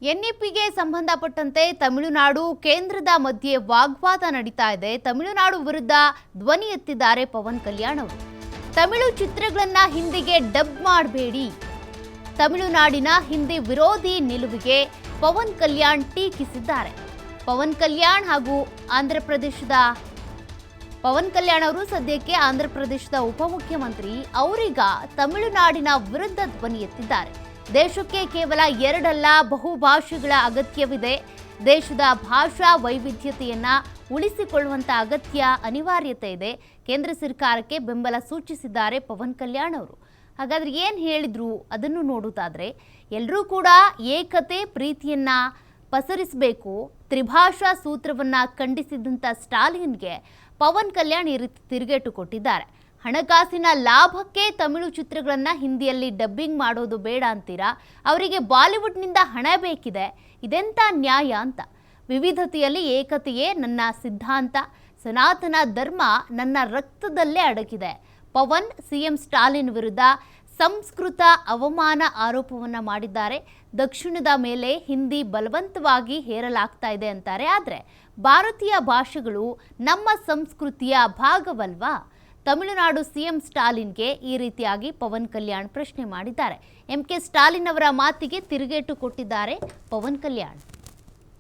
ಎನ್ಇಪಿಗೆ ಸಂಬಂಧಪಟ್ಟಂತೆ ತಮಿಳುನಾಡು ಕೇಂದ್ರದ ಮಧ್ಯೆ ವಾಗ್ವಾದ ನಡೀತಾ ಇದೆ. ತಮಿಳುನಾಡು ವಿರುದ್ಧ ಧ್ವನಿ ಎತ್ತಿದ್ದಾರೆ ಪವನ್ ಕಲ್ಯಾಣ್ ಅವರು. ತಮಿಳು ಚಿತ್ರಗಳನ್ನ ಹಿಂದಿಗೆ ಡಬ್ ಮಾಡಬೇಡಿ. ತಮಿಳುನಾಡಿನ ಹಿಂದಿ ವಿರೋಧಿ ನಿಲುವಿಗೆ ಪವನ್ ಕಲ್ಯಾಣ್ ಟೀಕಿಸಿದ್ದಾರೆ. ಪವನ್ ಕಲ್ಯಾಣ್ ಅವರು ಸದ್ಯಕ್ಕೆ ಆಂಧ್ರಪ್ರದೇಶದ ಉಪಮುಖ್ಯಮಂತ್ರಿ ಅವರೀಗ ತಮಿಳುನಾಡಿನ ವಿರುದ್ಧ ಧ್ವನಿ ಎತ್ತಿದ್ದಾರೆ. ದೇಶಕ್ಕೆ ಕೇವಲ ಎರಡಲ್ಲ ಬಹುಭಾಷೆಗಳ ಅಗತ್ಯವಿದೆ. ದೇಶದ ಭಾಷಾ ವೈವಿಧ್ಯತೆಯನ್ನ ಉಳಿಸಿಕೊಳ್ಳುವಂತ ಅನಿವಾರ್ಯತೆ ಇದೆ. ಕೇಂದ್ರ ಸರ್ಕಾರಕ್ಕೆ ಬೆಂಬಲ ಸೂಚಿಸಿದ್ದಾರೆ ಪವನ್ ಕಲ್ಯಾಣ್ ಅವರು. ಹಾಗಾದ್ರೆ ಏನು ಹೇಳಿದ್ರು ಅದನ್ನು ನೋಡುತ್ತಾದ್ರೆ, ಎಲ್ಲರೂ ಕೂಡ ಏಕತೆ ಪ್ರೀತಿಯನ್ನ ಪಸರಿಸಬೇಕು. ತ್ರಿಭಾಷಾ ಸೂತ್ರವನ್ನ ಖಂಡಿಸಿದಂತ ಸ್ಟಾಲಿನ್ಗೆ ಪವನ್ ಕಲ್ಯಾಣ್ ಈ ರೀತಿ ತಿರುಗೇಟು ಕೊಟ್ಟಿದ್ದಾರೆ. ಹಣಕಾಸಿನ ಲಾಭಕ್ಕೆ ತಮಿಳು ಚಿತ್ರಗಳನ್ನ ಹಿಂದಿಯಲ್ಲಿ ಡಬ್ಬಿಂಗ್ ಮಾಡೋದು ಬೇಡ ಅಂತೀರಾ? ಅವರಿಗೆ ಬಾಲಿವುಡ್ನಿಂದ ಹಣ ಬೇಕಿದೆ, ಇದೆಂತ ನ್ಯಾಯ ಅಂತ. ವಿವಿಧತೆಯಲ್ಲಿ ಏಕತೆಯೇ ನನ್ನ ಸಿದ್ಧಾಂತ, ಸನಾತನ ಧರ್ಮ ನನ್ನ ರಕ್ತದಲ್ಲೇ ಅಡಗಿದೆ. ಪವನ್ ಸಿಎಂ ಸ್ಟಾಲಿನ್ ವಿರುದ್ಧ ಸಂಸ್ಕೃತ ಅವಮಾನ ಆರೋಪವನ್ನ ಮಾಡಿದ್ದಾರೆ. ದಕ್ಷಿಣದ ಮೇಲೆ ಹಿಂದಿ ಬಲವಂತವಾಗಿ ಹೇರಲಾಗ್ತಾ ಇದೆ ಅಂತಾರೆ. ಆದರೆ ಭಾರತೀಯ ಭಾಷೆಗಳು ನಮ್ಮ ಸಂಸ್ಕೃತಿಯ ಭಾಗವಲ್ವಾ? ತಮಿಳುನಾಡು ಸಿಎಂ ಸ್ಟಾಲಿನ್ಗೆ ಈ ರೀತಿಯಾಗಿ ಪವನ್ ಕಲ್ಯಾಣ್ ಪ್ರಶ್ನೆ ಮಾಡಿದ್ದಾರೆ. ಎಂಕೆ ಸ್ಟಾಲಿನ್ ಅವರ ಮಾತಿಗೆ ತಿರುಗೇಟು ಕೊಟ್ಟಿದ್ದಾರೆ ಪವನ್ ಕಲ್ಯಾಣ್.